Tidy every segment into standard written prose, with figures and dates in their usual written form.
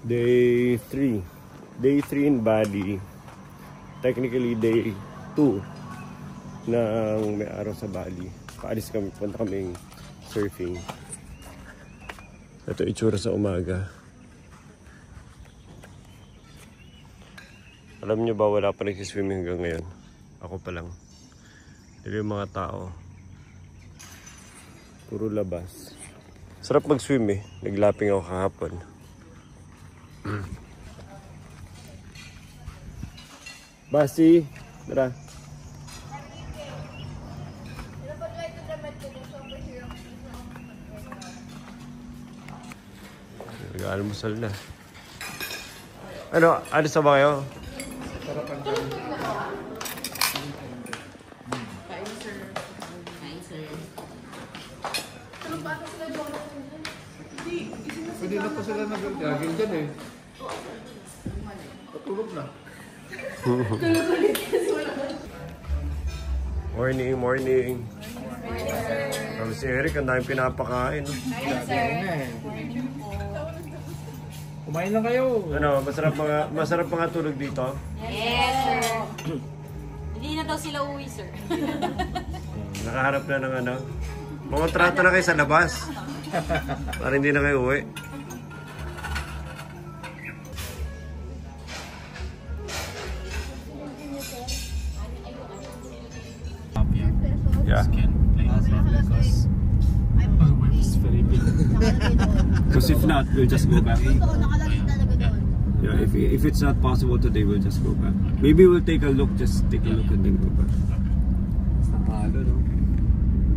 Day 3. Day 3 in Bali. Technically day 2 ng may araw sa Bali. Paalis kami, punta kaming surfing. Ito itsura sa umaga. Alam nyo ba, wala pa nagsiswimming hanggang ngayon. Ako pa lang. Dito yung mga tao. Puro labas. Sarap mag-swim eh. Naglaping ako kahapon. Basi, tara. Nag-almusal na. Ano? Alis na ba kayo? Pwede na pa sila nag-gagin dyan eh. Patulog na. Morning, morning. Kami si Eric, ang dami pinapakain. Kumain lang kayo. Ano, masarap mga tulog dito? Yes, sir. Hindi na daw sila uwi, sir. Nakaharap na ng ano. Makontrato na kayo sa labas. Para hindi na kayo uwi. Yeah. Because if not, we'll just go back. Yeah, if it's not possible today, we'll just go back. Maybe we'll take a look, just take a look and then go back.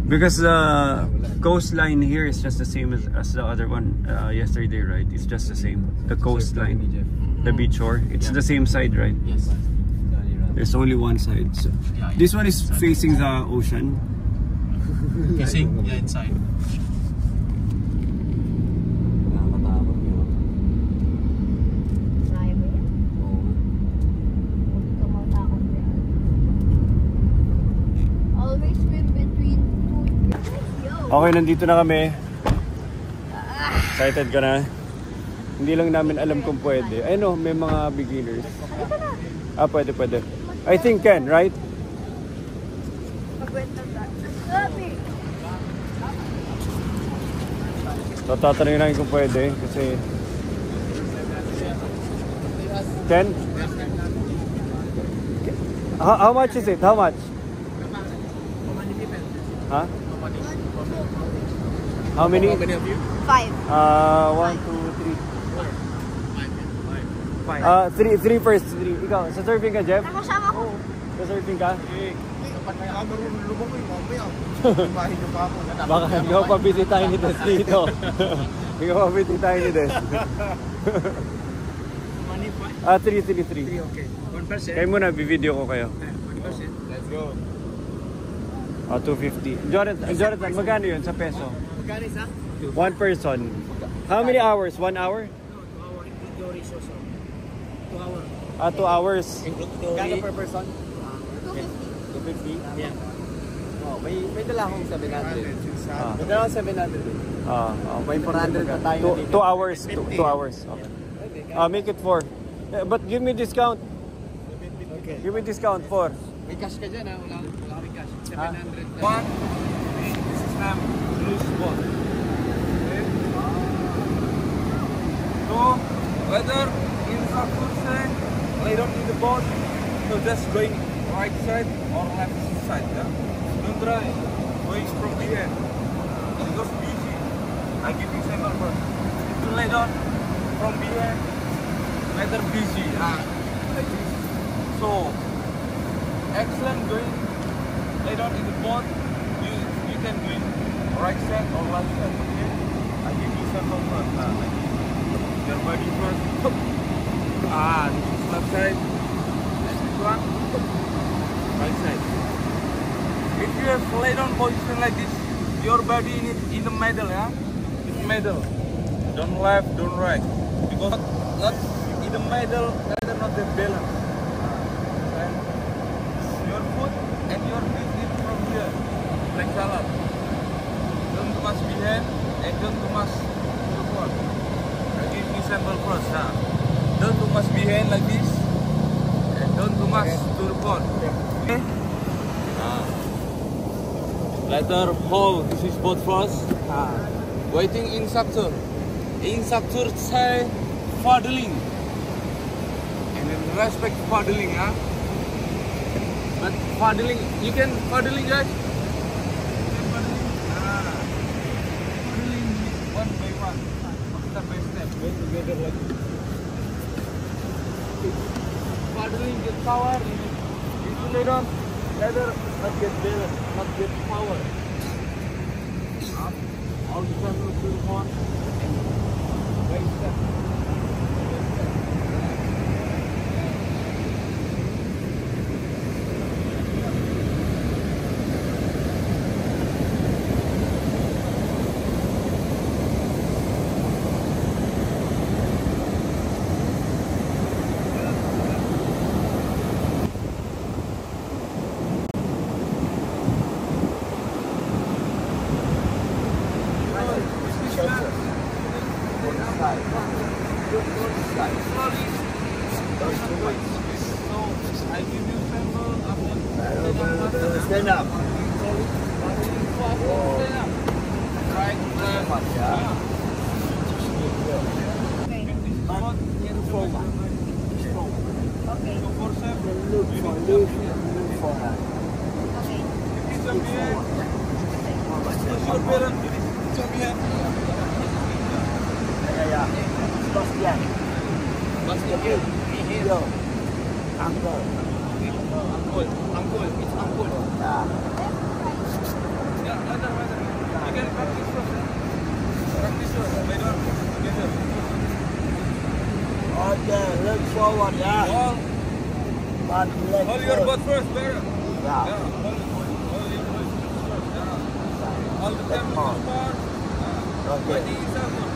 Because the coastline here is just the same as the other one yesterday, right? It's just the same. The coastline, the beach shore, it's the same side, right? Yes. There's only one side. So this one is facing the ocean. Facing, yeah, inside. Okay, nandito na kami. Excited ka na? Hindi lang namin alam kung pwede. Ay no, may mga beginners. Ah, pwede. I think can, right? So, tatanungin namin kung pwede kasi Ken? How much is it? How much? Huh? How many? How many of you? 5. 1, 2, 3. 3 first. 3. Ikaw, sa surfing ka, Jeff? Kasama ko. Sa surfing ka? Kapag marunong lumangoy, mamaya. Imahin niyo pa ako. Baka ikaw pabisitahin ni Des dito. Ikaw pabisitahin ni Des. 3. Okay. 1%. Kayo muna, bivideo ko kayo. 1%. Let's go. 250. Jonathan, magkano yun sa peso? Magkano isa? 1 person. How many hours? 1 hour? 2 hours. 2 hours. Magkano per person? 250? Yeah. Oh, may dala akong 700. May dala akong 700. May 400 pa tayo. 2 hours. 2 hours. Okay. Make it 4. But give me discount. Okay. Give me discount 4. May cash ka dyan ha? Wala kami cash. 700. 1. This is now loose ball. Okay. 2. Whether in Sakursen, later in the boat, so just going right side or left side. Yeah? Don't try going from here. It goes busy. I give you example first. If you lay down from here, later busy. Like this. So, excellent going lay down in the boat. You can do it right side or left side from here. I give you example first. Like your body first. This is left side. And this one, right side. If you have lay down position like this, your body in the middle, yeah? In the middle. Don't left, don't right. Because not in the middle, rather not the balance. And your foot and your feet is from here, like salad. Don't too much behind and don't too much forward. I give you sample first. Don't too much behind like this. And don't too much to the front. Okay? Later hold this is both first. Waiting instructor. Instructor say paddling. And then respect paddling, But paddling, you can paddling, guys. Paddling one by one, step by step, going together like this. Paddling get power. If you lay down, later not get balance, not get power. Up, all the time look to the front, by step. Stand up. Right, Okay. So for step, Look for, look for. Okay. jump behind. Push your parent, jump behind. Yeah. Bastian. Bastian. Yo. Uncle. Uncle, it's uncle. Yeah. Yeah, later. You can practice first. Practice first. Later, together. Okay, look forward, yeah. Hold your Hold butt first, better. Yeah. Yeah, hold your butt first. Yeah. All the time on part. Okay. Wait, instructor.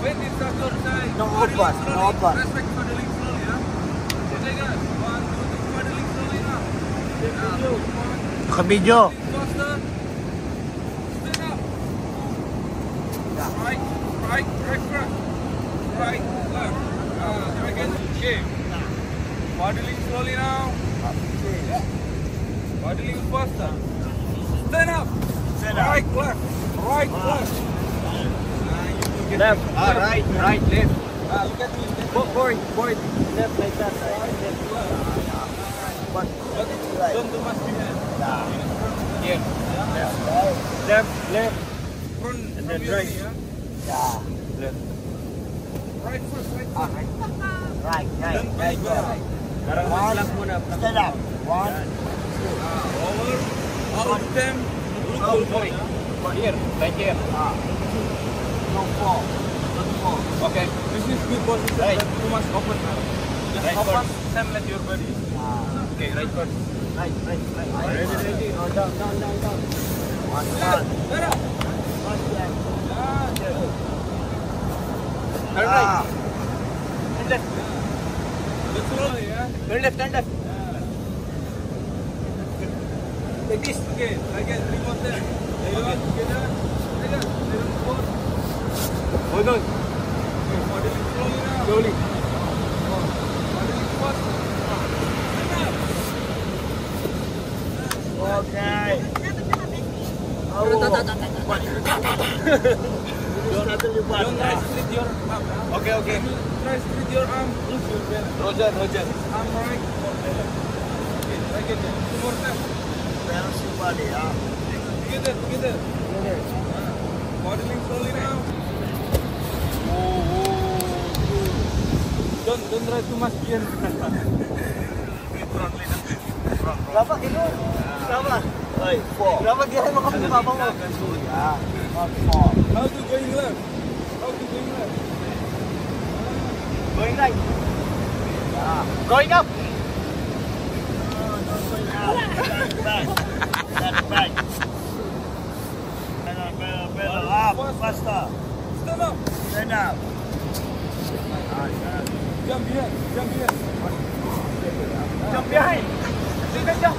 Wait, instructor, say. No paddling open, slowly. no open. Respect paddling slowly, yeah. Okay, guys. 1, 2, 3, paddling slowly now. Nakabidyo. Faster. Stand up. Right, left. Right, left. Again. Okay. Paddling slowly now. Paddling faster. Stand up. Stand up. Right, left. Right, left. Left. Right, left. Look at me. Point. Left like that. Right, left. But But don't do much behind. here. Left. Front And from then your right. knee, Yeah. Left. Right first, right Ah, first. right. Don't bend back. Stand up. 1. Over. All of them. Look to point. Here. Right here. No fall. Okay. This is good position. Right. But you must open now. Just Right open. first. Then let your body. Okay, right first. Right. Ready. Oh, down. One. Better. Turn right. Turn left. That's slowly, yeah. Turn left. Like this. Okay, again, 3 more steps. Lay down, together. Lay down, forward. Hold on. Okay, paddling slowly now. Slowly. Paddling fast. Okay. Don't try to split your arm. Okay. Try to split your arm. Look your belly. Roger. Arm right or left. Okay, again, 2 more steps. Balance your body, yeah. Together. Paddling slowly now. Don't try too much behind. Dapat gitu. Dapat. Oi, 4. Dapat dia mau kamu apa mau? Ya. 4. How to going left? Going right. Yeah. Going up. Back. Better. Up. Faster. Stand up. Stand up. Jump behind. Jump behind. Jump.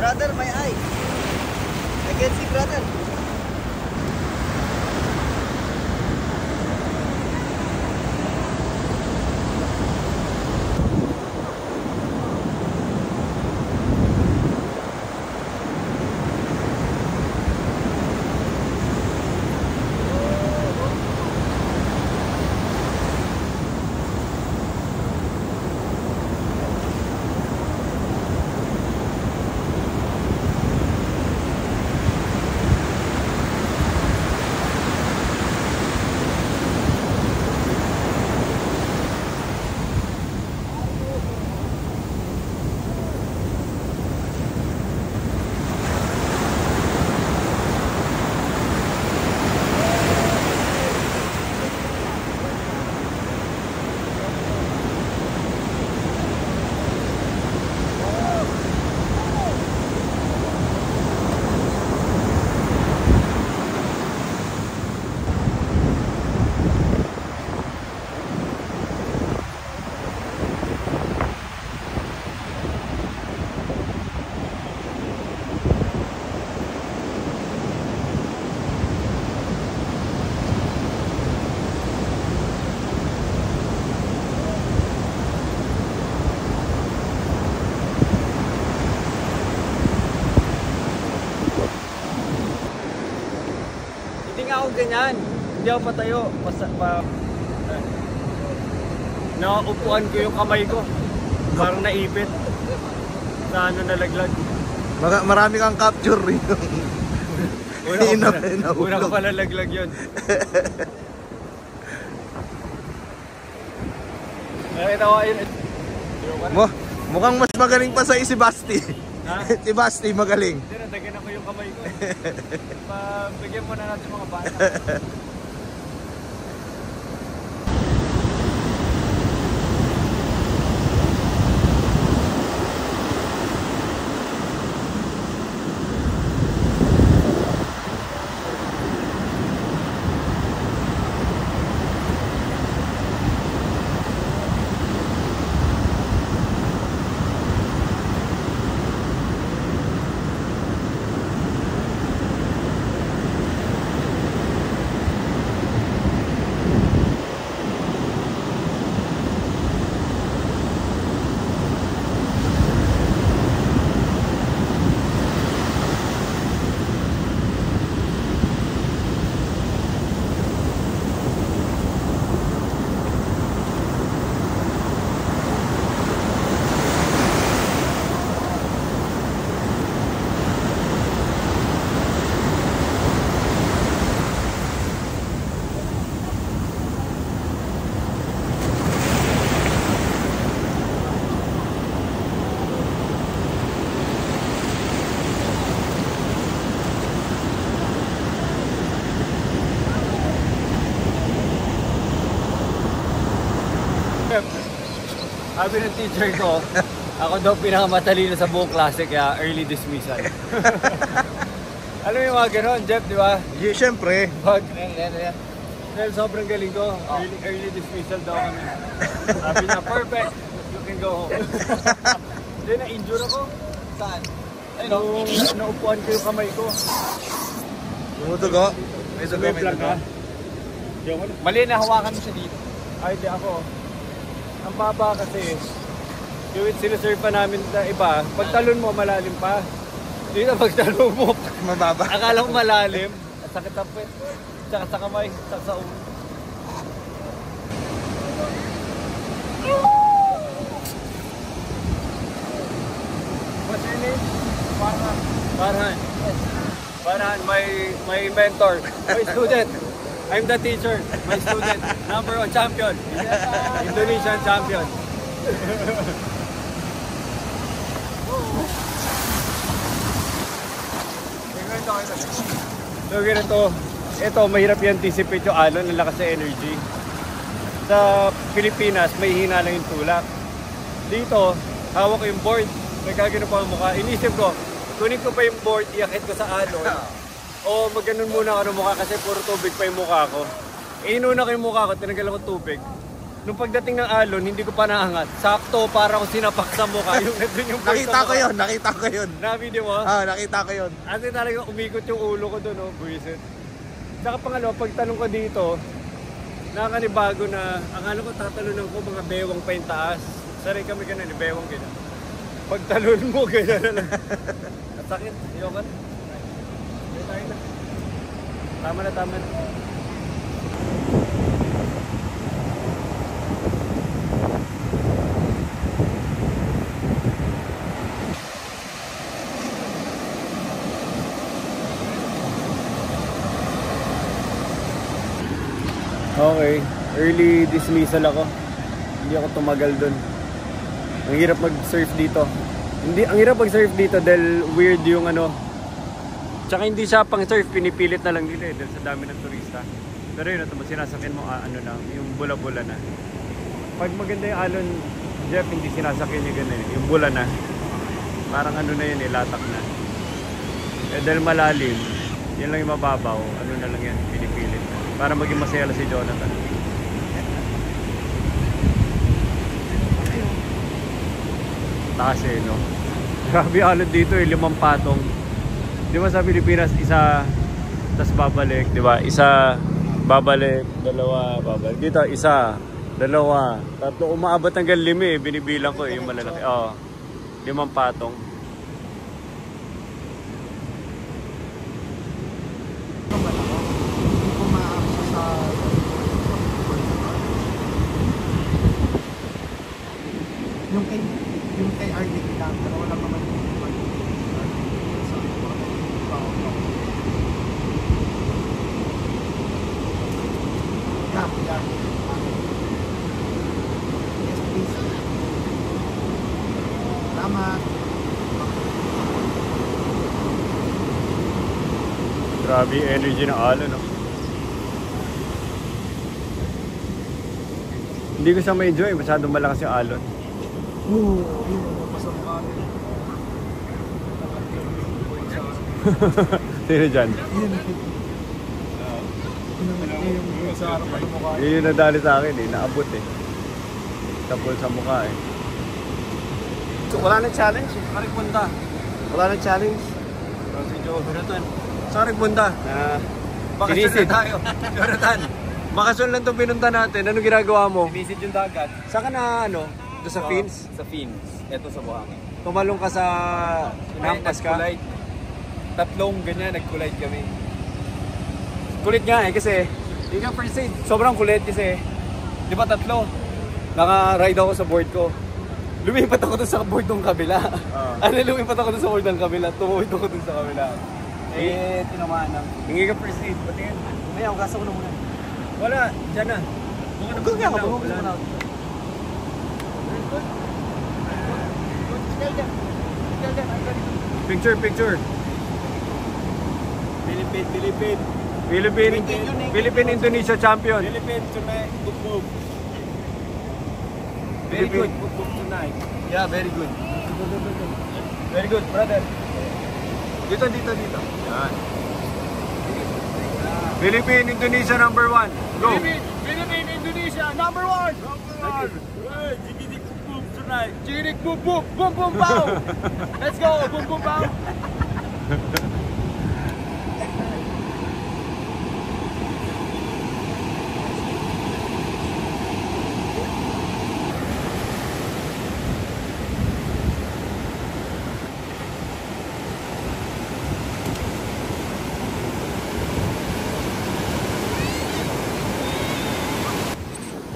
Brother, my eye. I can see, brother. Ganyan. Hindi ako patayo. Nakaupuan ko yung kamay ko. Parang naipit. Sa ano nalaglag. Marami kang capture rin. Una ko pala laglag yun. Nakita ko yun. Mukhang mas magaling pa sa si Basti. Ha? Si Basti magaling. Hindi, nadagyan ako yung kamay ko. Bigyan mo na natin mga bata. Sabi ng teacher ko, ako daw pinakamatalino sa buong klase kaya early dismissal. Alam mo yung mga ganon, Jeff, di ba? Yeah, syempre. Dahil sobrang galing ko, early dismissal daw kami. Sabi niya, perfect, you can go home. Hindi, na-injure ako. Saan? Nung naupuan ko yung kamay ko. Tumutugo? May May plug ka? Mali na hawakan mo siya dito. Ay, di ako. Ang baba kasi, yung sinaserve pa namin na iba, pagtalon mo malalim pa. Dito pagtalon mo, Mababa. akala ko malalim. At sakit ang pwet. Tsaka sa kamay, tsaka sa ulo. What's your name? Farhan. Farhan. Farhan, my mentor, my student. I'm the teacher, my student, #1 champion, Indonesian champion. So ganito, ito mahirap i-anticipate yung alon, ang lakas sa energy. Sa Pilipinas, may hina lang yung tulak. Dito, hawak ko yung board, nagkagano pa ang mukha. Inisip ko, kunin ko pa yung board, iakit ko sa alon. O magganon muna ako ng mukha kasi puro tubig pa yung mukha ko. Inuna ko yung mukha ko, tinanggal ako tubig. Nung pagdating ng alon, hindi ko pa naangat. Sakto, para akong sinapak sa mukha. Yung yung Nakita ko yun. Na-video mo? Nakita ko yun. Kasi talaga umikot yung ulo ko doon, oh, buwisit. Saka pangalawa, pagtanong ko dito, nakakanibago na, akala ko tatalunan ko mga bewang pa yung taas. Saray kami ganun, bewang ganun. Pagtalon mo, ganyan na lang. At sakit, ayoko na. Tayo na. Tama na, tama na. Okay, early dismissal ako. Hindi ako tumagal dun. Ang hirap mag-surf dito. Ang hirap mag-surf dito dahil weird yung ano. Tsaka hindi siya pang surf, pinipilit na lang nila dahil sa dami ng turista. Pero yun, ito, sinasakyan mo ano na, yung bula-bula na. Pag maganda yung alon, Jeff, hindi sinasakyan yung ganun, yung bula na. Parang ano na yun latak na. Dahil malalim, yan lang yung mababaw, ano na lang yan, pinipilit na. Para maging masaya si Jonathan. Taas no? Grabe alon dito 5 patong. Di ba sa Pilipinas, isa, tas babalik, di ba? Isa, babalik, 2, babalik. Dito, 1, 2, 3, umaabot hanggang 5 binibilang ko yung malalaki. Oo, 5 patong. Yung kay Arctic lang, pero wala naman yung yes, please. Salamat. Grabe yung energy ng alon, no? Hindi ko siya ma-enjoy, masyadong malakas yung alon. Oo, yun, pasama ka. Sino dyan? Yung sa harapan ng mukha. Yun yung nadali sa akin naabot tapol sa mukha So, wala nang challenge. Saan punta? Wala nang challenge. Si Jonathan. Saan punta? Bakasyon Sinisid. na tayo. Jonathan, bakasyon lang itong pinunta natin. Anong ginagawa mo? Sinisid yung dagat. Saan ka na doon sa Fins? Sa Fins. Ito sa Buhangin. Tumalong ka sa hampas ka? Nag-collide. 3 ganyan, nag-collide kami. Kulit nga kasi hindi ka first aid. Sobrang kulit kasi di ba 3? Naka-ride ako sa board ko. Lumipat ako dun sa board ng kabila. Lumipat ako dun sa board ng kabila. Tumuwid ako dun sa kabila. Tinamaan na. Hingi ka first aid. Pati yan. Maya, ugasa ko na muna. Wala. Diyan na. Kung nga ka, bumukong muna. Picture. Philippine Indonesia champion. Philippines tonight, good move. Very good. Good move tonight. Yeah, very good. Very good, brother. Dito. Yan. Philippine Indonesia number 1. Go. Philippine Indonesia number 1. Jigidik boom tonight. Jigidik boom boom boom boom bow. Let's go boom boom bow.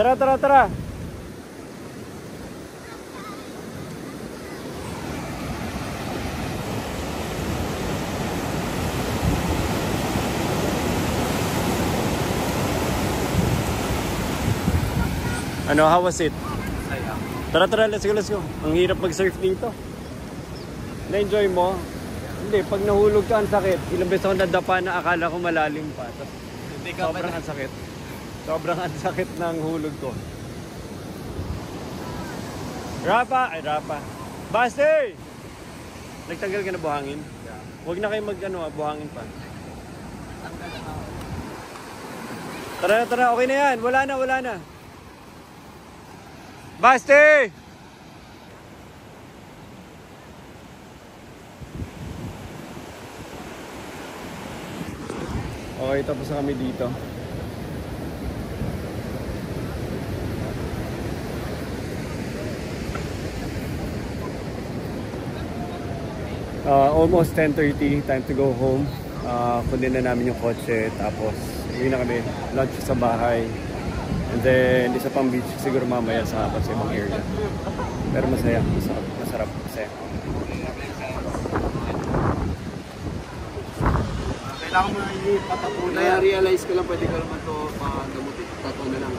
Tara. How was it? Tara, let's go. Ang hirap mag-surf dito. Na-enjoy mo? Hindi, pag nahulog ka ang sakit. Ilang beses ako nadapa na akala ko malalim pa. Sobrang ang sakit. Sobrang ang sakit ng hulog ko. Rapa! Basti! Nagtanggal ka na buhangin? Huwag na kayo buhangin pa. Tara, okay na yan. Wala na. Basti! Okay, tapos na kami dito. Almost 10:30, time to go home. Kunin na namin yung kotse, tapos uwi na kami, lunch sa bahay. And then, isa pang beach siguro mamaya sa ibang area. Pero masaya, masarap, masaya. Kailangan mo na ipatapunan. Na-realize ko lang, pwede ko naman ito pagamutin. Tato na lang.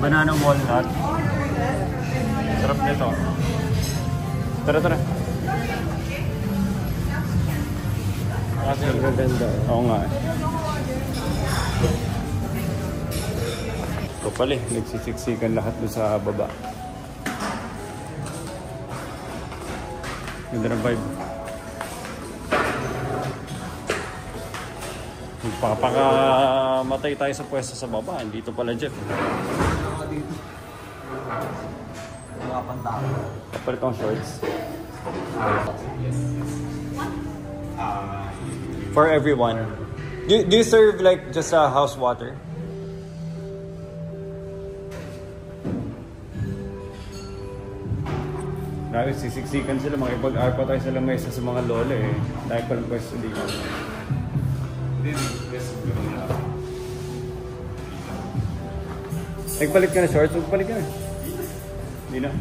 Banana walnut. Sarap nito. Tara, tara. Kasi ang ganda. Oo nga. Ito pala eh. Nagsisiksikan lahat doon sa baba. Ganda ng vibe. Magpapakamatay tayo sa pwesto sa baba. Dito pala, Jeff. Kapalit ang shorts. For everyone. Do you serve like just house water? Grabe, sisiksikan sila. Makipag-arpa tayo sa lamesa sa mga lola eh. Dahil palang pwesto dito. Nagpalit ka na shorts? Magpalit ka na. Hindi na.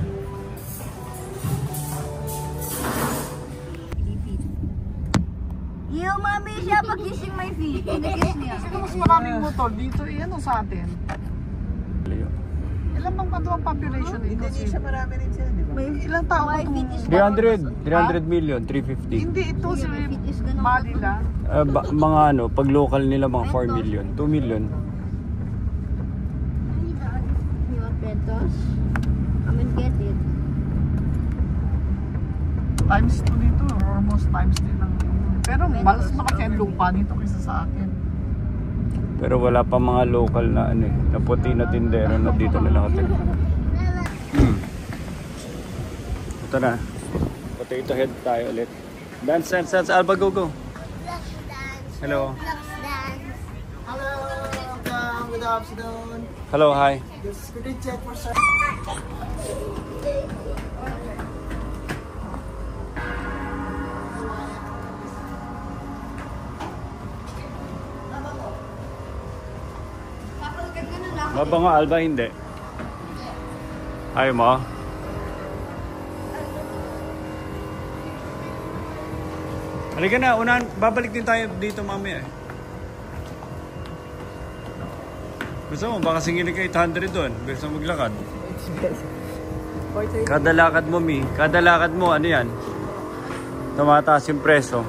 Yo, mami siya pag-kissing my feet. Pag-kiss niya. Kasi mas maraming motor dito, ano sa atin? Ilan bang ang population dito? Indonesia marami rin sila, di ba? May ilang tao ba ito? 300 million, 350. Hindi, ito si Manila. Mga ano, pag local nila mga 4 million, 2 million. You want petos? Come and get it. Times 2 dito, almost times 2 lang. Pero mas malaki ang lupa dito kaysa sa akin. Pero wala pa mga local na ano eh, na puti na tindero na dito nila nakatira. Ito na. Potato head tayo ulit. Dance, dance, dance. Alba, go, go. Hello. Hello, good afternoon. Hello, hi. Just quickly check for sir. Mabango, Alba, hindi. Ayaw mo? Halika na, unahan, babalik din tayo dito mamaya eh. Gusto mo, baka singilin ka 800 doon. Gusto mo maglakad. Kada lakad mo, Mi. Kada lakad mo, ano yan? Tumataas yung preso.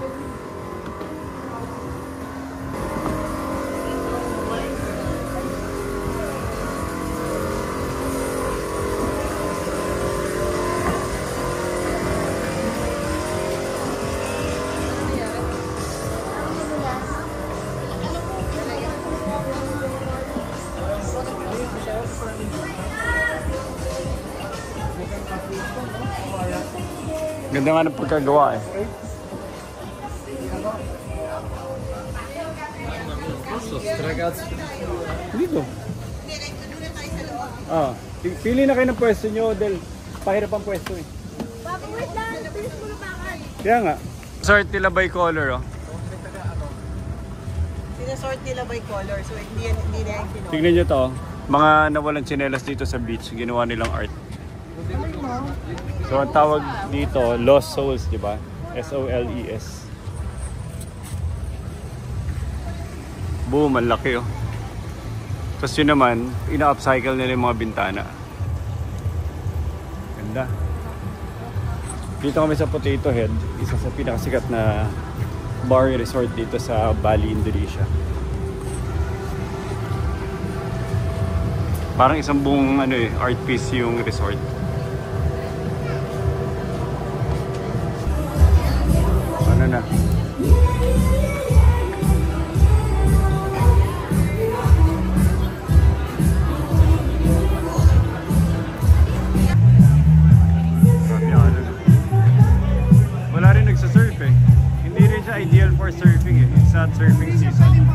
Ganda nga ng pagkagawa eh. Dito. Ah, pili na kayo ng pwesto nyo, Del. Pahirap ang pwesto eh. Wait lang, bilis mo lumakan. Kaya nga. Sort nila by color, oh. Sinasort nila by color, so hindi na yung pinol. Tignan nyo to, oh. Mga nawalan tsinelas dito sa beach, ginawa nilang art. So ang tawag dito, Lost Souls, di ba? S-O-L-E-S. Boom, ang laki, oh. Tapos yun naman, ina-upcycle nila yung mga bintana. Ganda. Dito kami sa Potato Head, isa sa pinakasikat na bar resort dito sa Bali, Indonesia. Parang isang buong art piece yung resort. Ano na? Wala rin nagsasurf eh. Hindi rin siya ideal for surfing eh. It's not surfing season.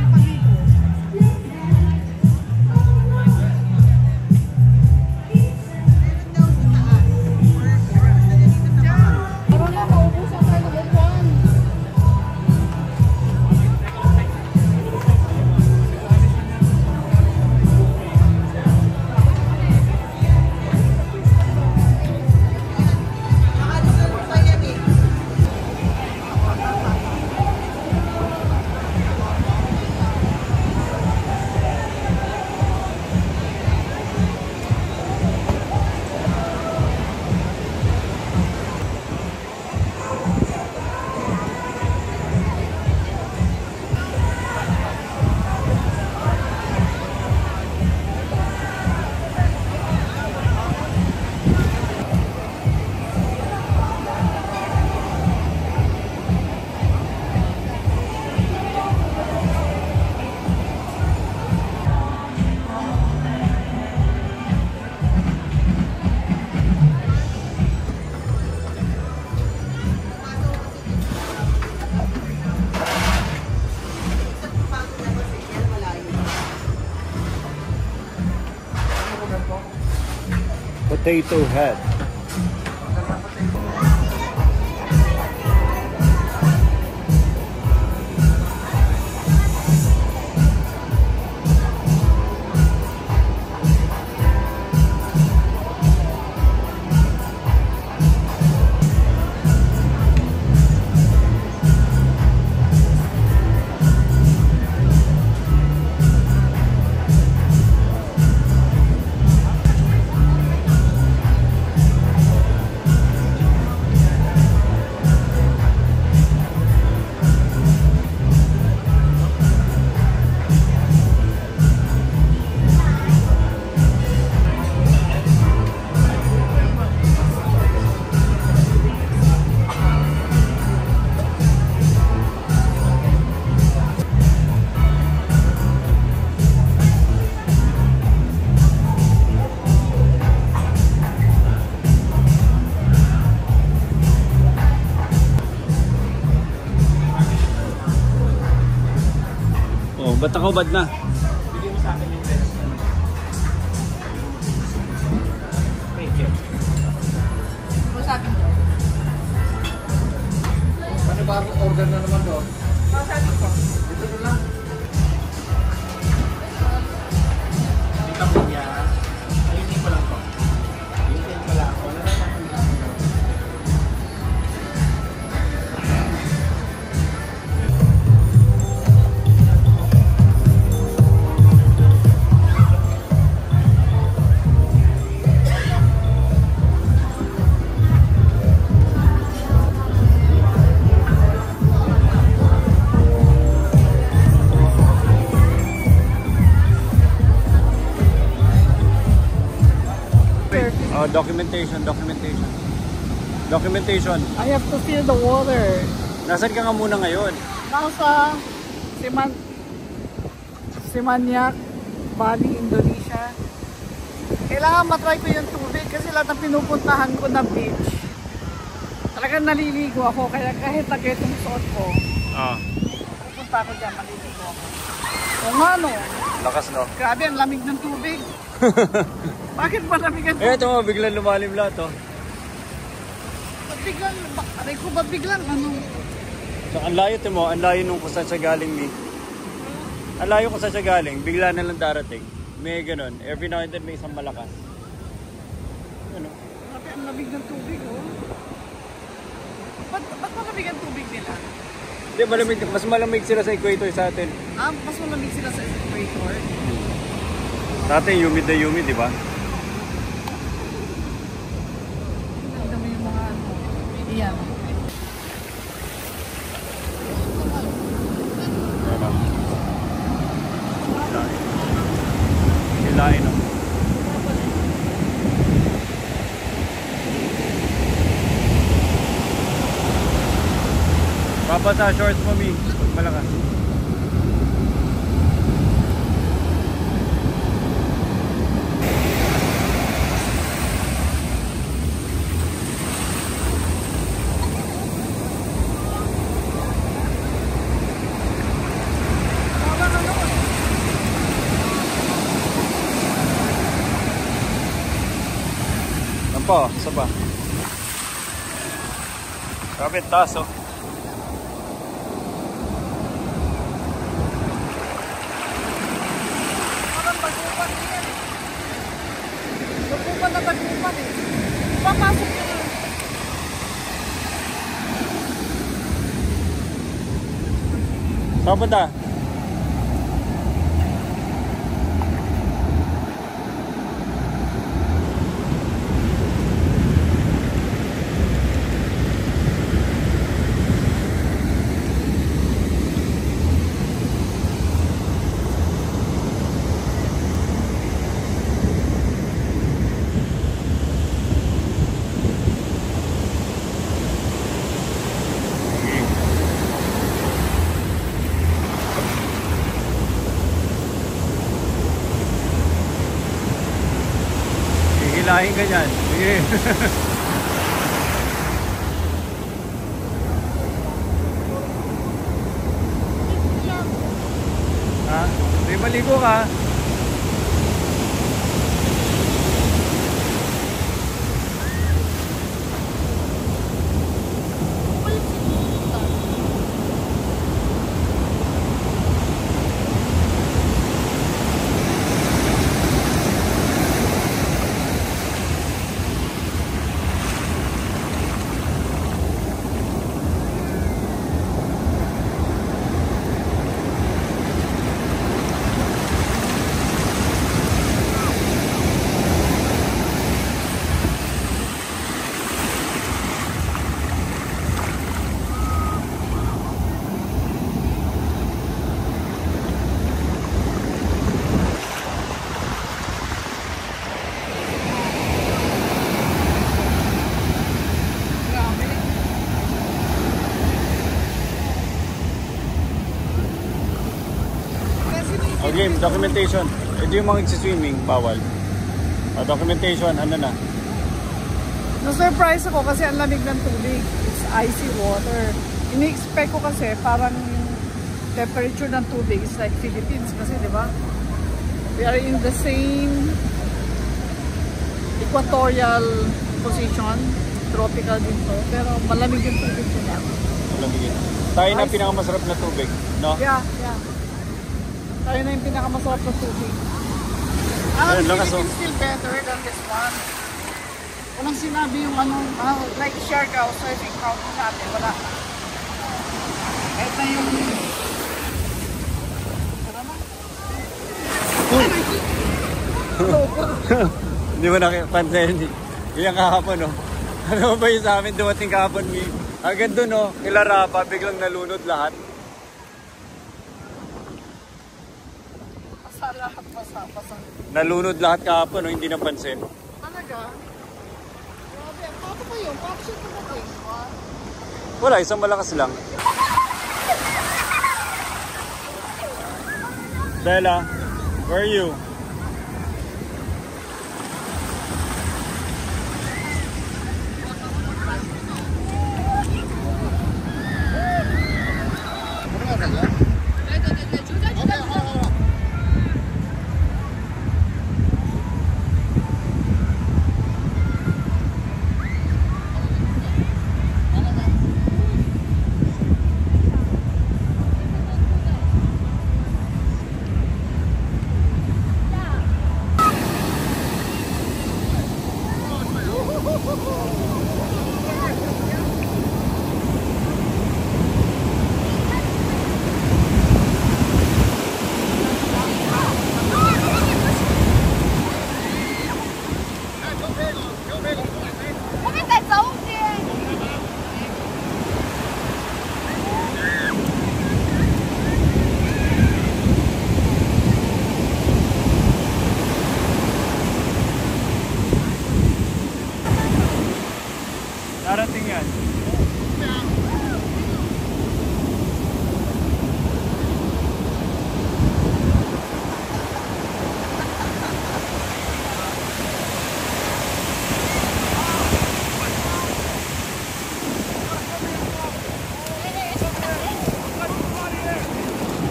Potato Head. Ba't ako bad na? Bigyan mo sa akin yung test. Thank you. Sabi ko. Ano ba ang order na naman doon? Sabi ko. Dito na lang. Dito ko niya. Ayusin ko lang po. Ayusin ko lang. Wala na lang. Documentation. I have to feel the water. Nasaan ka nga muna ngayon? Nasa Semanyak, Bali, Indonesia. Kailangan matry ko yung tubig kasi lahat ng pinupuntahan ko na beach Talagang naliligo ako, kaya kahit itong suot ko, Ah, pupunta ako dyan, naliligo ako. O nga no, lakas no. grabe ang lamig ng tubig. Bakit ba lamig ang Eh, tubig? ito mo, biglang lumalim lahat, oh. Ba't biglang, aray ko ba biglang ano? So, ang layo mo, ang layo nung kung saan siya galing, ni. Ang layo kung saan siya galing, bigla na lang darating. May ganun. Every now and then may isang malakas. Ano? Grabe ang lamig ng tubig, oh. Ba't malamig ang tubig nila? Hindi, malamig. Mas malamig sila sa equator sa atin. Ah, mas malamig sila sa equator. Sa atin, humid na humid, di ba? Tignan mo yung mga ano. Iyan. Ano? Hilain, oh. Papasa shorts mo, Mi. Pag malakas. Ano pa? Isa pa. Grabe, taas, oh. Parang bagupan yan. Bagupan na bagupan eh. Papasok yun. Saan punta? Hilahin ka dyan. Sige. Ha? May maligo ka. Okay, documentation. Ito yung mga nagsiswimming, bawal. Documentation, ano na? Na-surprise ako kasi ang lamig ng tubig. It's icy water. Ini-expect ko kasi parang temperature ng tubig is like Philippines kasi, di ba? We are in the same equatorial position. Tropical din to. Pero malamig yung tubig nila. Malamigin. Tayo na pinakamasarap na tubig, no? Yeah, yeah. Tayo na yung pinakamasarap na tubig. Ayun, lakas, Philippines still better than this one. Walang sinabi yung ano, like Siargao, surfing county natin, wala. Kahit na yung... Hindi mo nakipansin. Yung kahapon, no? Ano ba yung sa amin dumating kahapon, Mi? Agad doon, no? Kila Rapa, biglang nalunod lahat. Lahat basa. Nalunod lahat kahapon, no? Hindi napansin. Talaga? Grabe, paano ba yun? Paano siya tumating? Wala, isang malakas lang. Bella, where are you? Darating yan.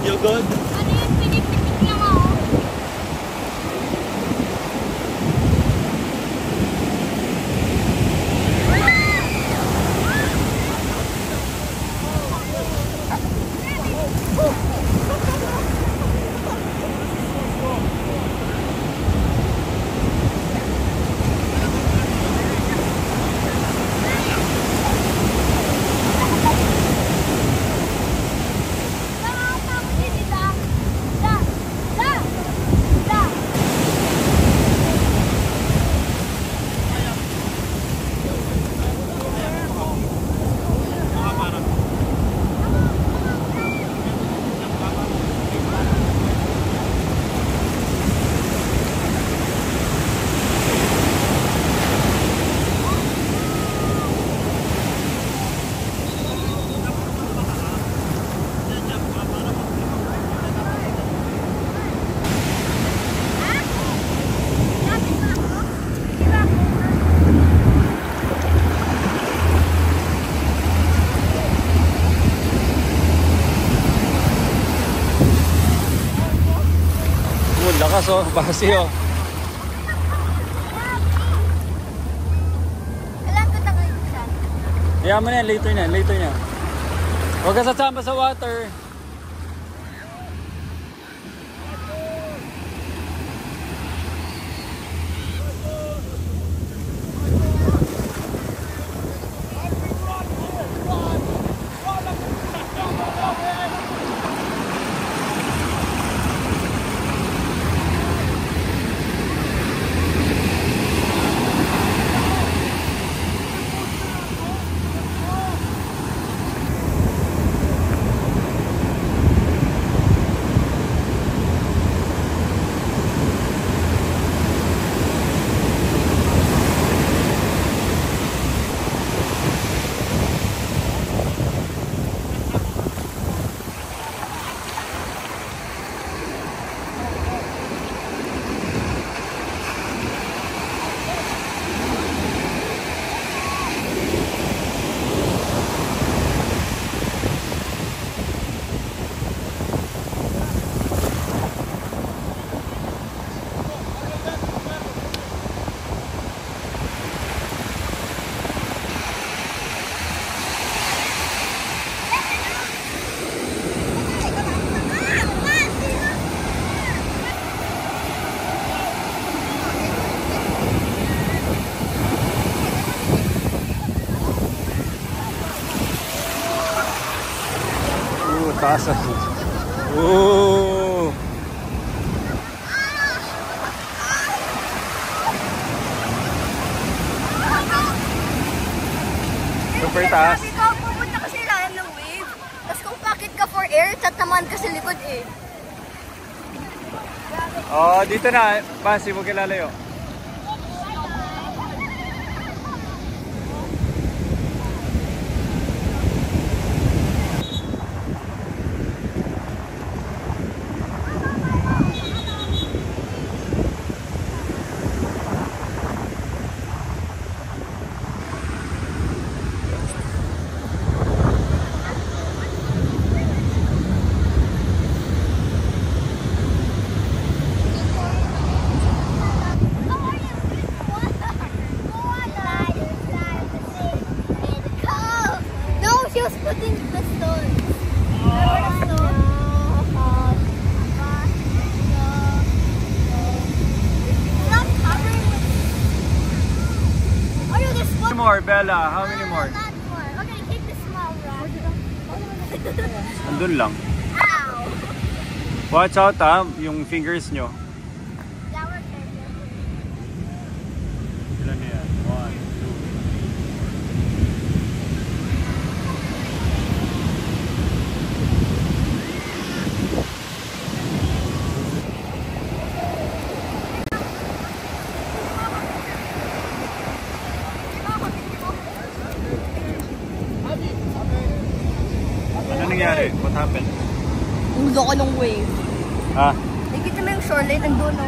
You good? Ano yun? Pinipitik lang ako. Lakas oh, basi oh. Alam ko na kayo siya. Kaya mo na yan, later na. Huwag ka sasama sa water. Taas. Oh. Super taas. Sabi ko, pupunta kasi lahat ng wave. Tapos kung pakit ka for air, tatamaan ka sa likod eh. Oh, dito na. Basi, huwag kilalayo. More, Bella. How many more? Not more. Okay, take the small rock. Andun lang. Ow! Watch out ha, yung fingers nyo. Flower carrier. Ilan na yan? 1, 2. nangyari? What happened? Ulo ko ng wave. Ha? Nakikita mo yung shoreline, nandun, no?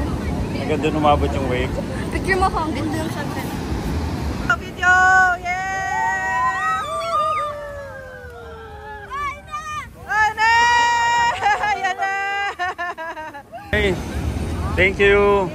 Hanggang doon umabot yung wave. Picture mo ko, hanggang doon yung sunset. Video! Yeah! Ay na! Ayan na! Hey, thank you.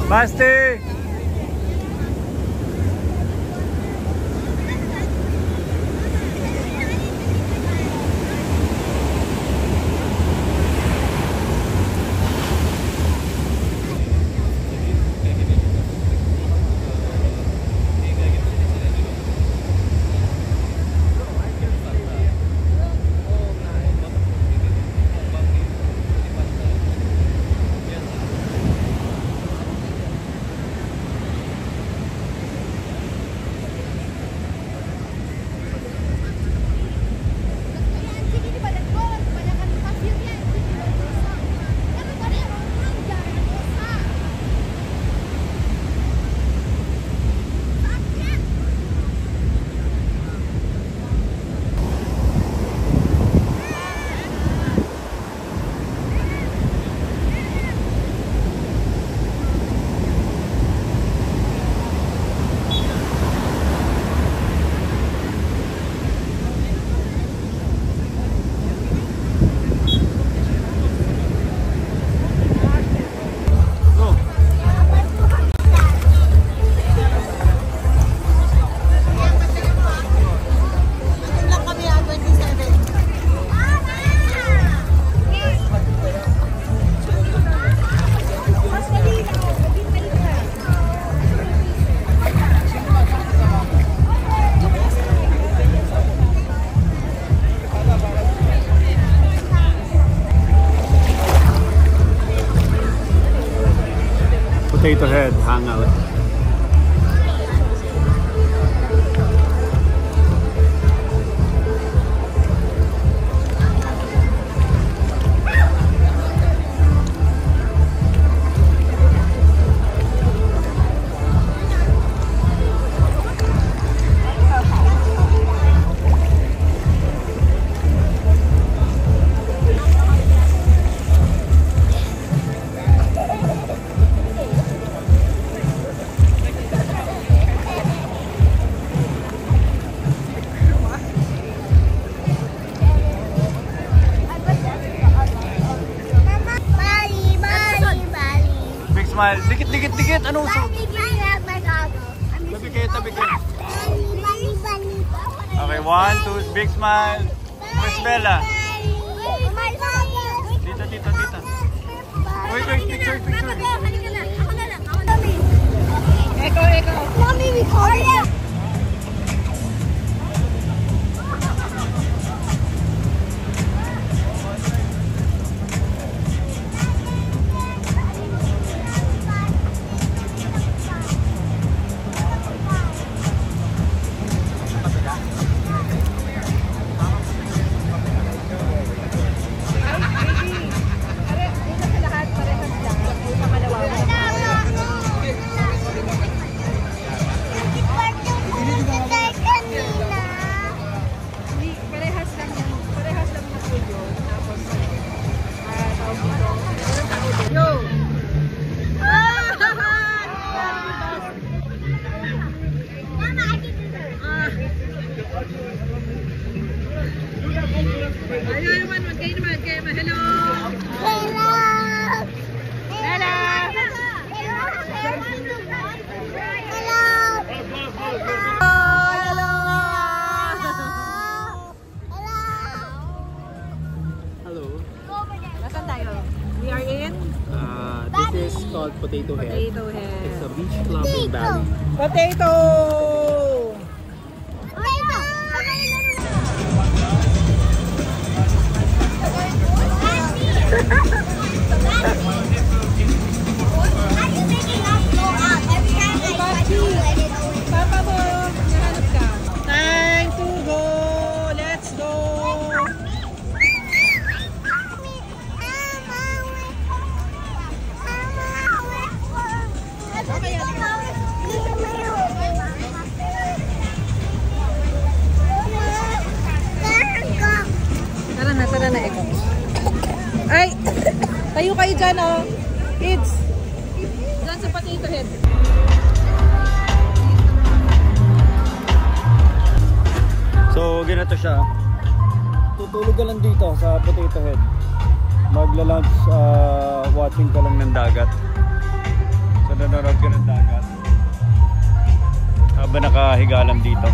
Basti! Potato Head hangout. smile. Dikit, dikit, dikit. Ano uso? Tabi kayo, tabi kayo. Okay, 1, 2, big smile. Miss Bella. Dito, dito, dito. Wait, wait, picture, picture. Eko. Mommy, we call it. This is called Potato Head. Potato Head. It's a beach club in Bali. Potato! Papa mo, nahanap ka. Time to go! Let's go! Tara na, Eko. Ay! Tayo kayo dyan, oh. Kids! Dyan sa Potato Head. So, ganito siya. Tutulog ka lang dito sa Potato Head. Magla-lunch, watching ka lang ng dagat. So, nanonood ka ng dagat. Habang nakahiga lang dito.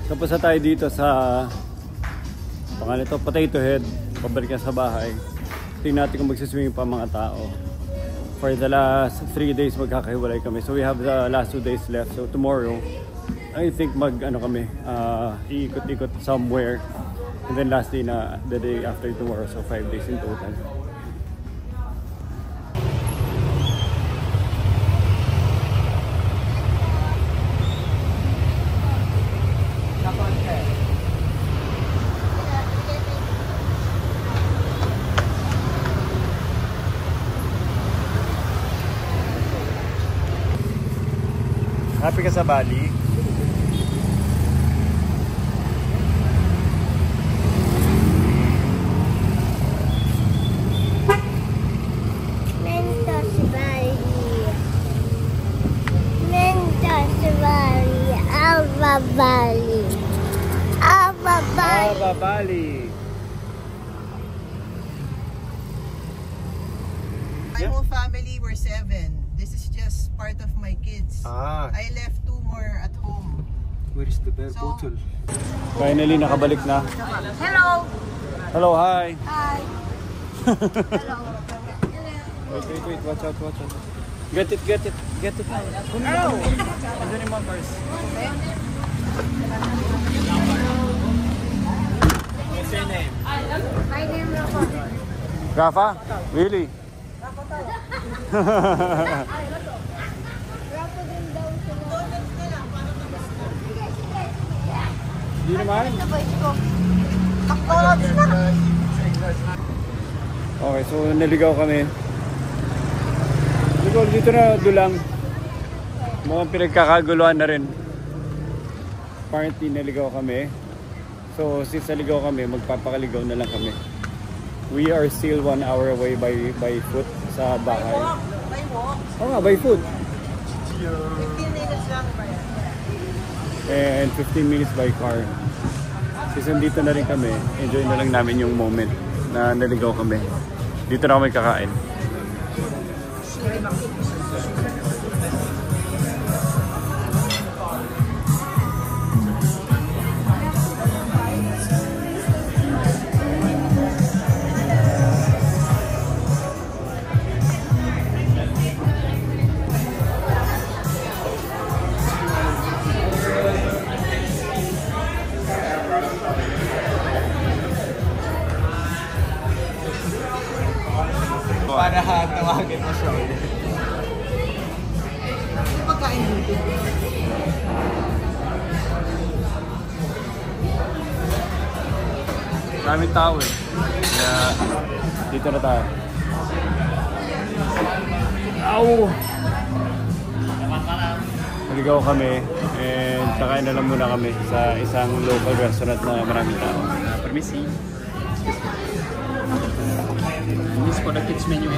Tapos na tayo dito sa pangalan ito, Potato Head. pabalik na sa bahay. Tingnan natin kung magsiswimming pa mga tao. For the last 3 days magkakahiwalay kami. So we have the last 2 days left. So tomorrow, I think kami, iikot-ikot somewhere. And then last day na the day after tomorrow. So 5 days in total. Happy ka sa Bali? Mentos Bali. Mentos Bali. Ava Bali. Ava Bali. Ava Bali. My whole family were 7. This is just part of my kids. I left 2 more at home. Where is the bear bottle? Finally, nakabalik na. Hello. Hello, hi. Hi. Hello. Wait. Watch out. Get it now. Hello. Andun yung mga cars. What's your name? My name is Rafa? Really? Hindi naman. Okay, so naligaw kami. Dito na dulang. Mukhang pinagkakaguluhan na rin. Apparently naligaw kami. So since naligaw kami, magpapakaligaw na lang kami. We are still 1 hour away by foot sa bahay. By walk? Oo nga, by foot. 15 minutes lang ba yan? And 15 minutes by car. Since nandito na rin kami, enjoy na lang namin yung moment na naligaw kami. Dito na kami kakain. Para tawagin mo siya ulit. Ano pagkain dito? Maraming tao eh. Kaya dito na tayo. Ow! Naligaw kami and kakain na lang muna kami sa isang local restaurant na maraming tao. Permisi. This for the kids menu.